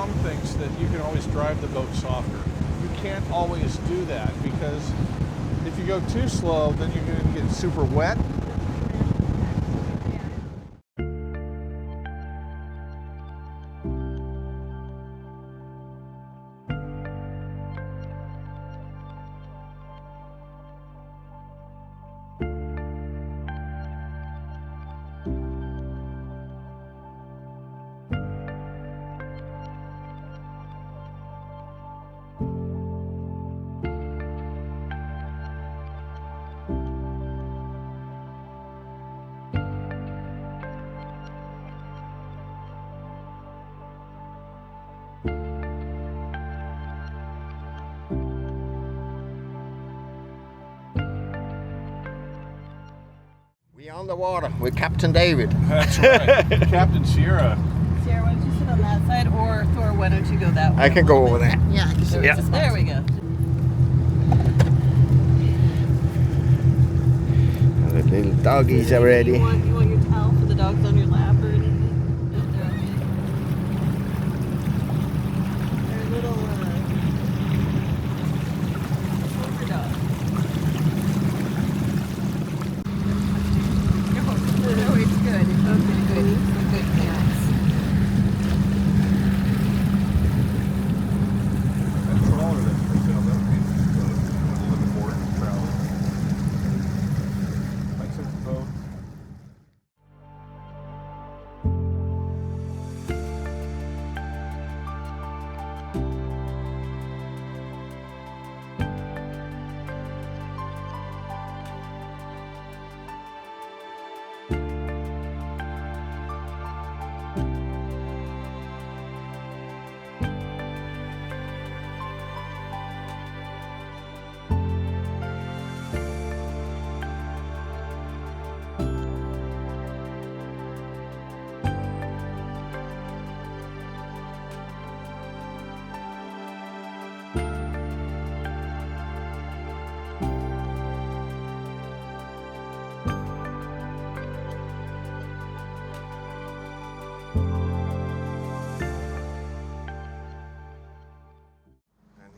Tom thinks that you can always drive the boat softer. You can't always do that because if you go too slow, then you're going to get super wet. We're on the water with Captain David. That's right. Captain Sierra. Sierra, why don't you sit on that side, or Thor, why don't you go that way? I can go over there. Yeah, I can sit. Yeah. There we go. The little doggies are ready. You want your towel for the dogs on your lap or anything? They're little silver dogs. No, it's good. Okay, good. Good parents. That's all of it. Looking forward to travel. I took the boat.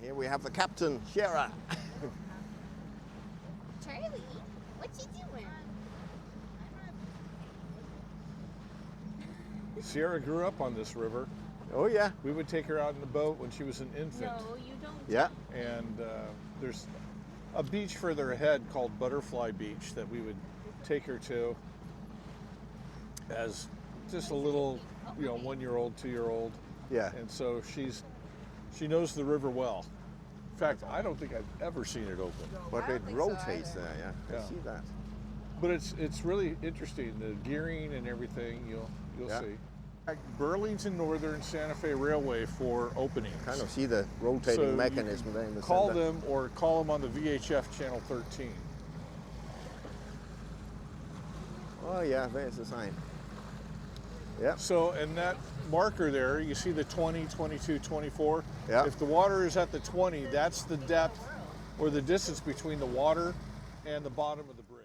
Here we have the captain, Sierra. Charlie, what you doing? Sierra grew up on this river. Oh yeah. We would take her out in the boat when she was an infant. No, you don't. Yeah. And there's a beach further ahead called Butterfly Beach that we would take her to as just a little, 1-year-old, 2-year-old. Yeah. And so she knows the river well. In fact, I don't think I've ever seen it open. But it rotates there, yeah. Yeah. I see that. But it's really interesting. The gearing and everything, you'll Yeah. see. Burlington Northern Santa Fe Railway for openings. Kind of see the rotating So you mechanism there in the Call center. them or call them on the VHF channel 13. Oh yeah, there's the sign. Yeah. So, and that marker there, you see the 20, 22, 24. Yeah. If the water is at the 20, that's the depth or the distance between the water and the bottom of the bridge.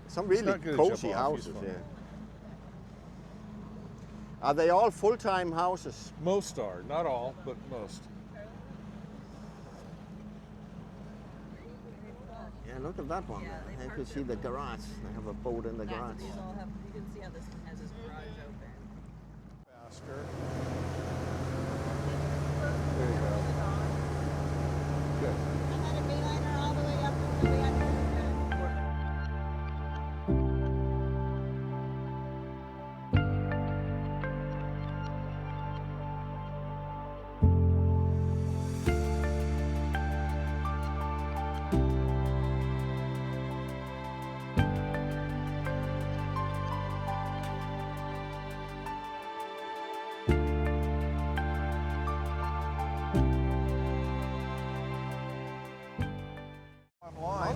Some really not gonna cozy jump off, he's houses fine. here. Are they all full-time houses? Most are, not all, but most. Yeah, look at that one. Yeah, they You parked can see the garage. They have a boat in the Yeah, garage. these all have, you can see how this one has his garage open. Faster. There you go. Good. I had a Bayliner all the way up until we got to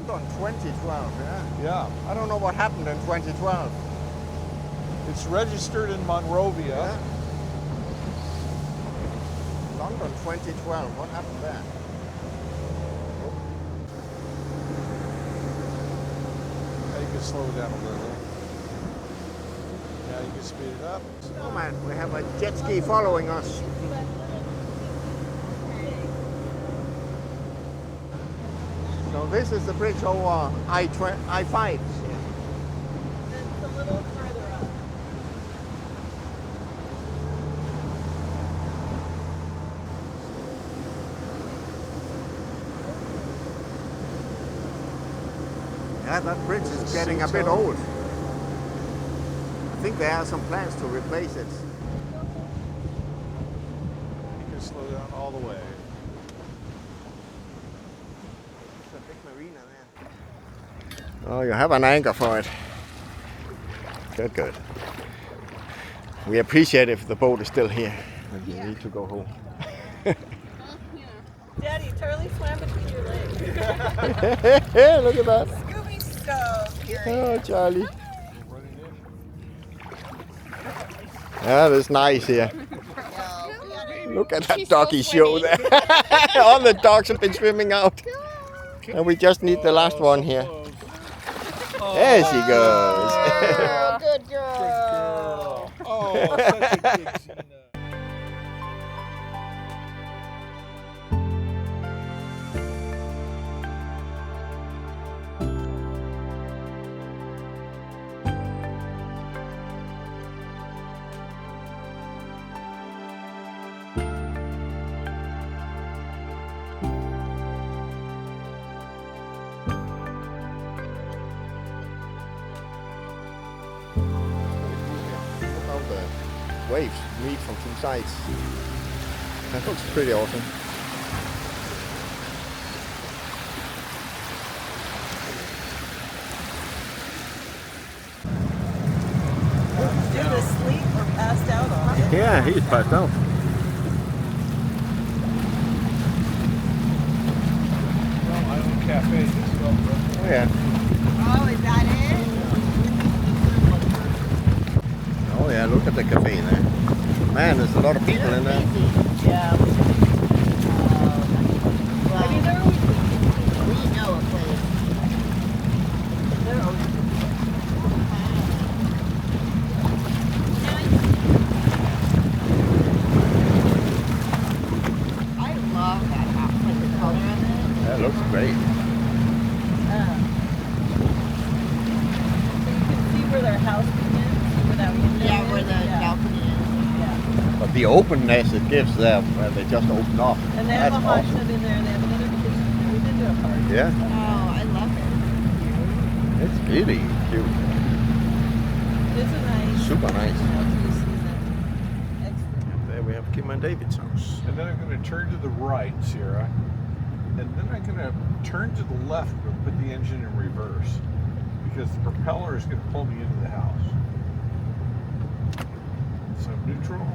London 2012, yeah. Yeah. I don't know what happened in 2012. It's registered in Monrovia. Yeah. London 2012, what happened there? Now you can slow it down a little. Now you can speed it up. Oh man, we have a jet ski following us. So this is the bridge over I-5. It's a little further up. Yeah, that bridge is getting a bit old. I think there are some plans to replace it. You can slow down all the way. There's a big marina there. Oh, you have an anchor for it. Good, good. We appreciate if the boat is still here and you need to go home. Daddy, Charlie swam between your legs. Look at that. Scooby stove here. Oh, Charlie. That is nice here. Look at that She's doggy so show swimming. there. All the dogs have been swimming out. And we just need the last one here. There she goes. Oh, good girl. Oh, such a good Gina. Look how the waves meet from two sides. That looks pretty awesome. Dude is asleep or passed out on it. Yeah, he's passed out. Well, Island Cafe just felt Oh yeah. Oh, is that it? Oh yeah, look at the cafe there. Man, there's a lot of people in there. Yeah. Have you ever We know a place. They're always I love that house, like the color of it. That looks great. So you can see where their house begins, where that window Yeah, is. where the balcony is. Yeah. But the openness it gives them where they just open up. And they have That's a hot awesome. tub in there, and they have another kitchen. We've been to a party. Yeah, Oh, I love it. it's really cute. It's a nice. Super nice. Excellent. There we have Kim and David's house. And then I'm going to turn to the right, Sierra. And then I'm going to turn to the left and put the engine in reverse. Because the propeller is going to pull me into the house. So neutral.